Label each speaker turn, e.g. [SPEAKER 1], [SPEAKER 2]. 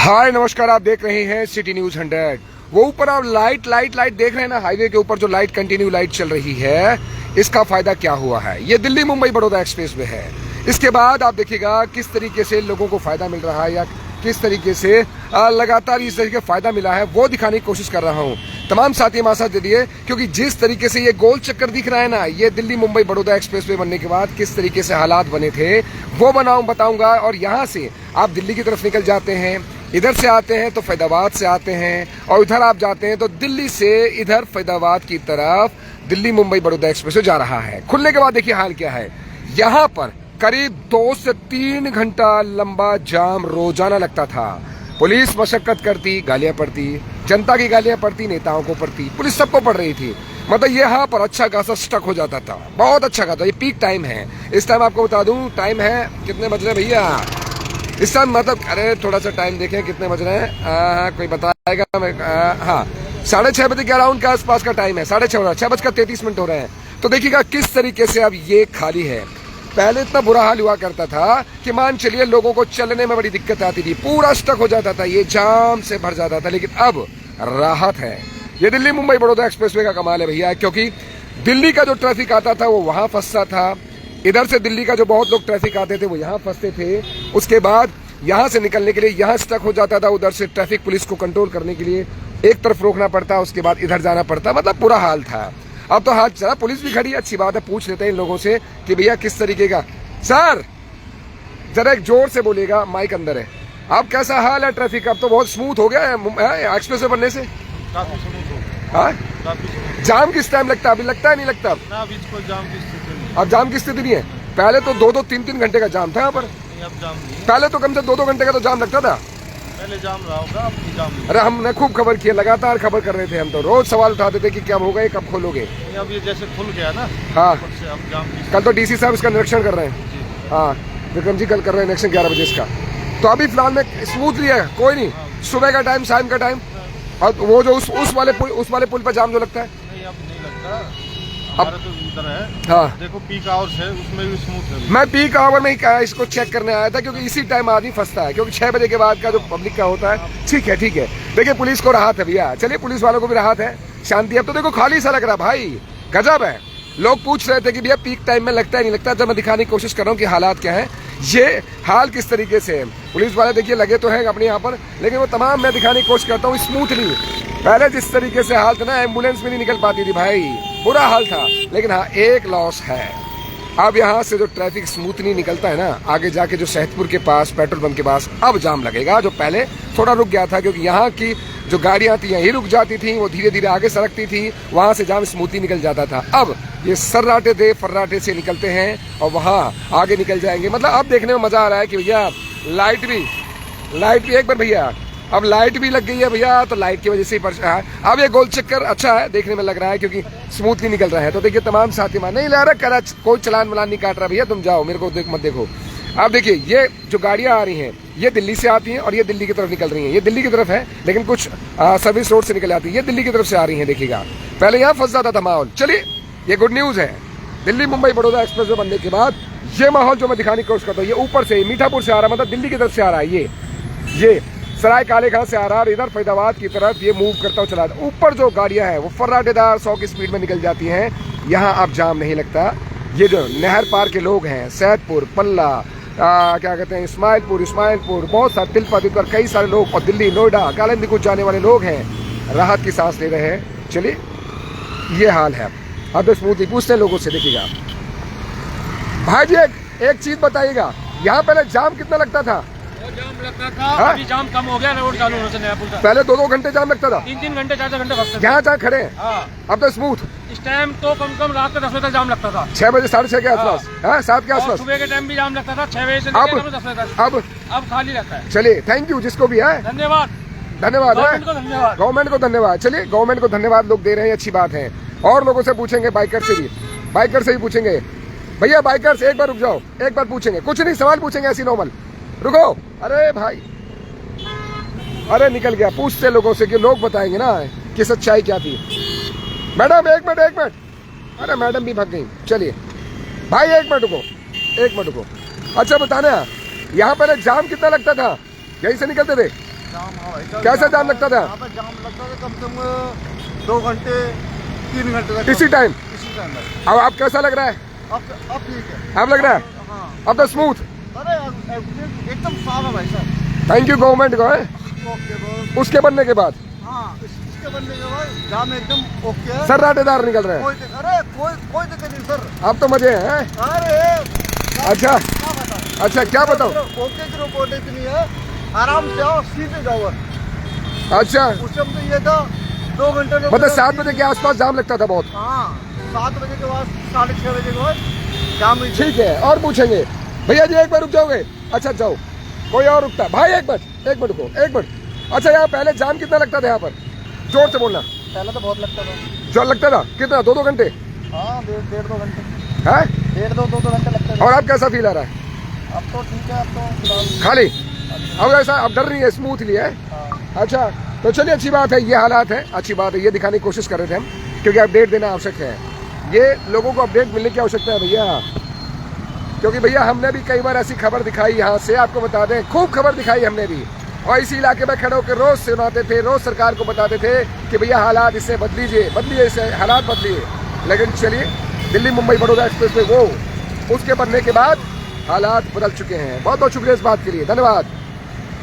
[SPEAKER 1] हाय नमस्कार, आप देख रहे हैं सिटी न्यूज 100। वो ऊपर आप लाइट देख रहे हैं ना, हाईवे के ऊपर जो लाइट कंटिन्यू लाइट चल रही है, इसका फायदा क्या हुआ है? ये दिल्ली मुंबई बड़ौदा एक्सप्रेस वे है। इसके बाद आप देखिएगा किस तरीके से लोगों को फायदा मिल रहा है या किस तरीके से लगातार इस तरीके फायदा मिला है, वो दिखाने की कोशिश कर रहा हूँ। तमाम साथी हमारे साथ दे दिए, क्योंकि जिस तरीके से ये गोल चक्कर दिख रहा है ना, ये दिल्ली मुंबई बड़ौदा एक्सप्रेस वे बनने के बाद किस तरीके से हालात बने थे वो बताऊंगा। और यहाँ से आप दिल्ली की तरफ निकल जाते हैं, इधर से आते हैं तो फैदाबाद से आते हैं, और इधर आप जाते हैं तो दिल्ली से इधर फैदाबाद की तरफ दिल्ली मुंबई बड़ौदा एक्सप्रेस जा रहा है। खुलने के बाद देखिए हाल क्या है। यहाँ पर करीब 2 से 3 घंटा लंबा जाम रोजाना लगता था। पुलिस मशक्कत करती, गालियां पड़ती, जनता की गालियां पड़ती, नेताओं को पड़ती, पुलिस सबको पड़ रही थी। मतलब यहाँ पर अच्छा खासा स्टक हो जाता था, बहुत अच्छा खासा। ये पीक टाइम है। इस टाइम आपको बता दूं, टाइम है कितने बज रहे हैं भैया इस टाइम? मतलब अरे थोड़ा सा टाइम देखें कितने बज रहे हैं, कोई बताएगा? हाँ, 6:30 बजे के अराउंड के आसपास का टाइम है। 6:30 6:33 हो रहे हैं। तो देखिएगा किस तरीके से अब ये खाली है। पहले इतना बुरा हाल हुआ करता था कि मान चलिए लोगों को चलने में बड़ी दिक्कत आती थी, पूरा स्टक हो जाता था, ये जाम से भर जाता था। लेकिन अब राहत है। ये दिल्ली मुंबई बड़ौदा एक्सप्रेसवे का कमाल है भैया, क्योंकि दिल्ली का जो ट्रैफिक आता था वो वहां फंसता था, इधर से दिल्ली का जो बहुत लोग ट्रैफिक आते थे वो यहाँ फंसते थे। उसके बाद यहाँ से निकलने के लिए यहाँ स्टक हो जाता था, उधर से ट्रैफिक पुलिस को कंट्रोल करने के लिए एक तरफ रोकना पड़ता, उसके बाद इधर जाना पड़ता। मतलब बुरा हाल था। अब तो हाथ चला, पुलिस भी खड़ी है, अच्छी बात है। पूछ लेते हैं इन लोगों से कि भैया किस तरीके का। सर जरा एक जोर से बोलिएगा, माइक अंदर है। अब कैसा हाल है ट्रैफिक? अब तो बहुत स्मूथ हो गया है एक्सप्रेस वे बनने से।
[SPEAKER 2] काफी स्मूथ हो
[SPEAKER 1] हाँ,
[SPEAKER 2] गया।
[SPEAKER 1] जाम किस टाइम लगता है? अभी लगता है नहीं लगता? अब जाम की स्थिति नहीं है। पहले तो 2-2, 3-3 घंटे का जाम था यहाँ पर।
[SPEAKER 2] अब जाम नहीं।
[SPEAKER 1] पहले तो कम से 2-2 घंटे का तो जाम लगता था।
[SPEAKER 2] पहले जाम रहा होगा, अब नहीं जाम नहीं।
[SPEAKER 1] अरे हमने खूब खबर की है, लगातार खबर कर रहे थे। हम तो रोज सवाल उठाते थे कि कब होगा ये, कब खोलोगे।
[SPEAKER 2] अब ये जैसे खुल गया ना,
[SPEAKER 1] हाँ,
[SPEAKER 2] से अब जाम की।
[SPEAKER 1] कल तो डीसी साहब इसका निरीक्षण कर रहे हैं। हाँ, विक्रम जी कल कर रहे हैं निरीक्षण 11 बजे इसका। तो अभी फिलहाल में स्मूथली है, कोई नहीं। सुबह का टाइम, शाम का टाइम, और वो जो उस वाले पुल पर जाम जो लगता है,
[SPEAKER 2] नहीं अब नहीं लगता। हमारा तो उधर है।
[SPEAKER 1] हाँ
[SPEAKER 2] देखो पीक आवर्स है, उसमें भी स्मूथ है।
[SPEAKER 1] मैं पीक आवर में ही इसको चेक करने आया था, क्योंकि इसी टाइम आदमी फंसता है, क्योंकि 6 बजे के बाद का जो पब्लिक का होता है। ठीक है देखिए पुलिस को राहत है भैया, चलिए पुलिस वालों को भी राहत है, शांति। अब तो देखो खाली सा लग रहा भाई, गजब है। लोग पूछ रहे थे कि भैया पीक टाइम में लगता है नहीं लगता, जब मैं दिखाने की कोशिश कर रहा हूँ कि हालात क्या है, ये हाल किस तरीके से है। पुलिस वाले देखिए लगे तो हैं अपने यहाँ पर, लेकिन वो तमाम मैं दिखाने की कोशिश करता हूँ स्मूथली। पहले जिस तरीके से हाल था ना, एम्बुलेंस भी नहीं निकल पाती थी भाई, बुरा हाल था। लेकिन हाँ, एक लॉस है। अब यहाँ से जो ट्रैफिक स्मूथली निकलता है ना, आगे जाके जो शहतपुर के पास पेट्रोल पंप के पास अब जाम लगेगा, जो पहले थोड़ा रुक गया था, क्योंकि यहाँ की जो गाड़ियां थी यहीं रुक जाती थी, वो धीरे धीरे आगे सरकती थी, वहां से जाम स्मूथली निकल जाता था। अब ये फर्राटे से निकलते हैं और वहां आगे निकल जाएंगे। मतलब अब देखने में मजा आ रहा है कि भैया लाइट भी एक बार भैया, अब लाइट भी लग गई है भैया, तो लाइट की वजह से ही अब ये गोल चक्कर अच्छा है, देखने में लग रहा है, क्योंकि स्मूथली निकल रहा है। तो देखिए तमाम साथी मान नहीं ला रहा, कोई चलान वलान नहीं काट रहा भैया, तुम जाओ, मेरे को मत देखो। अब देखिए ये जो गाड़ियां आ रही हैं, ये दिल्ली से आती हैं और ये दिल्ली की तरफ निकल रही हैं। ये दिल्ली की तरफ है, लेकिन कुछ सर्विस रोड से निकल आती है, ये दिल्ली की तरफ से आ रही हैं। देखिएगा पहले यहाँ फंस जाता था माहौल। चलिए ये गुड न्यूज है, दिल्ली मुंबई बड़ौदा एक्सप्रेस वे बनने के बाद ये माहौल जो मैं दिखाने की कोशिश करता हूँ, ये ऊपर से मीठापुर से आ रहा है, मतलब दिल्ली की तरफ से आ रहा है। ये सराय काले खां से आ रहा है, इधर फैदाबाद की तरफ ये मूव करता हुआ चला रहा है। ऊपर जो गाड़ियां हैं वो फर्राटेदार 100 की स्पीड में निकल जाती हैं। यहाँ अब जाम नहीं लगता। ये जो नहर पार के लोग हैं, सैदपुर, पल्ला, क्या कहते हैं, इस्माइलपुर, बहुत सारे तिलपा कई सारे लोग, और दिल्ली, नोएडा, कालिंदी कुछ जाने वाले लोग हैं, राहत की सांस ले रहे हैं। चलिए ये हाल है। अब स्मूथली पूछते हैं लोगों से। देखिएगा भाई जी एक चीज बताइएगा, यहाँ पहले जाम कितना लगता था?
[SPEAKER 2] जाम लगता था, अभी जाम कम हो गया, रोड चालू होने से नया पुल।
[SPEAKER 1] पहले 2-2 घंटे जाम लगता था,
[SPEAKER 2] 3-3 घंटे 4-4 घंटे फंसते थे
[SPEAKER 1] जहाँ खड़े हैं।
[SPEAKER 2] हाँ।
[SPEAKER 1] अब तो स्मूथ।
[SPEAKER 2] इस टाइम तो कम रात के 10 बजे तक जाम लगता था,
[SPEAKER 1] 6 बजे 6:30 के आसपास, हाँ 7 के आसपास।
[SPEAKER 2] सुबह के टाइम भी जाम लगता था, 6 बजे से लेकर 10 बजे तक। अब खाली रहता है।
[SPEAKER 1] चलिए थैंक यू जिसको भी है,
[SPEAKER 2] धन्यवाद
[SPEAKER 1] है गवर्नमेंट को धन्यवाद। चलिए गवर्नमेंट को धन्यवाद लोग दे रहे हैं, अच्छी बात है। और लोगों से पूछेंगे, बाइकर से भी पूछेंगे। भैया बाइकर्स एक बार रुक जाओ, एक बार पूछेंगे, कुछ नहीं सवाल पूछेंगे ऐसी नॉर्मल। रुको, अरे भाई, अरे निकल गया। पूछते लोगों से कि लोग बताएंगे ना कि सच्चाई क्या थी। मैडम एक मिनट, अरे मैडम भी भाग गई। चलिए भाई एक मिनट रुको। अच्छा बताना, यहाँ पहले जाम कितना लगता था? यहीं से निकलते थे?
[SPEAKER 3] जाम, हाँ भाई साहब,
[SPEAKER 1] कैसा जाम लगता था?
[SPEAKER 3] यहाँ पर जाम लगता था कम से कम 2 घंटे 3 घंटे तक।
[SPEAKER 1] इसी टाइम?
[SPEAKER 3] इसी टाइम भाई।
[SPEAKER 1] अब आप कैसा लग रहा है?
[SPEAKER 3] अब ठीक है।
[SPEAKER 1] अब लग रहा है?
[SPEAKER 3] हाँ,
[SPEAKER 1] अब तो स्मूथ।
[SPEAKER 3] अरे एकदम साफ है भाई साहब।
[SPEAKER 1] थैंक यू गवर्नमेंट को है।
[SPEAKER 3] Okay boss.
[SPEAKER 1] उसके बनने के बाद
[SPEAKER 3] हाँ, इसके बनने के बाद जाम एकदम ओके है।
[SPEAKER 1] सर्राटेदार निकल रहे हैं।
[SPEAKER 3] अरे कोई दिक्कत नहीं सर।
[SPEAKER 1] अब तो मजे हैं।
[SPEAKER 3] अरे
[SPEAKER 1] अच्छा
[SPEAKER 3] क्या बताओ?
[SPEAKER 1] अच्छा, क्या बताओ?
[SPEAKER 3] ओके की रिपोर्ट इतनी है, आराम से आओ, सीधे जाओ।
[SPEAKER 1] अच्छा,
[SPEAKER 3] उस टाइम तो ये था 2 घंटे
[SPEAKER 1] मतलब 7 बजे के आसपास जाम लगता था बहुत।
[SPEAKER 3] हाँ, 7 बजे के बाद 6:30 बजे के बाद जाम ही।
[SPEAKER 1] ठीक है, और पूछेंगे भैया जी, एक बार रुक जाओगे? अच्छा जाओ, कोई और रुकता भाई? एक मिनट रुको, एक मिनट। अच्छा, यहाँ पहले जाम कितना लगता था यहाँ पर? जोर से बोलना।
[SPEAKER 3] पहले तो बहुत लगता था।
[SPEAKER 1] जोर लगता था कितना? 2 घंटे?
[SPEAKER 3] हाँ, 1.5-2 घंटे।
[SPEAKER 1] है?
[SPEAKER 3] 1.5-2 घंटे लगते थे।
[SPEAKER 1] और अब कैसा फील आ रहा है?
[SPEAKER 3] अब तो ठीक है, अब तो फिलहाल
[SPEAKER 1] खाली अब ऐसा, अब डर नहीं है, स्मूथली है।
[SPEAKER 3] हाँ।
[SPEAKER 1] अच्छा, तो चलिए, अच्छी बात है, ये हालात है, अच्छी बात है, ये दिखाने की कोशिश कर रहे थे हम, क्योंकि अपडेट देना आवश्यक है। ये लोगों को अपडेट मिलने की आवश्यकता है भैया, क्योंकि भैया हमने भी कई बार ऐसी खबर दिखाई, यहाँ से आपको बता दें, खूब खबर दिखाई हमने भी, और इसी इलाके में खड़े होकर रोज सुनाते थे, रोज सरकार को बताते थे कि भैया हालात इससे बदलिए इससे हालात बदलिए। लेकिन चलिए, दिल्ली मुंबई बड़ौदा एक्सप्रेस पे वो उसके बनने के बाद हालात बदल चुके हैं। बहुत बहुत शुक्रिया इस बात के लिए, धन्यवाद।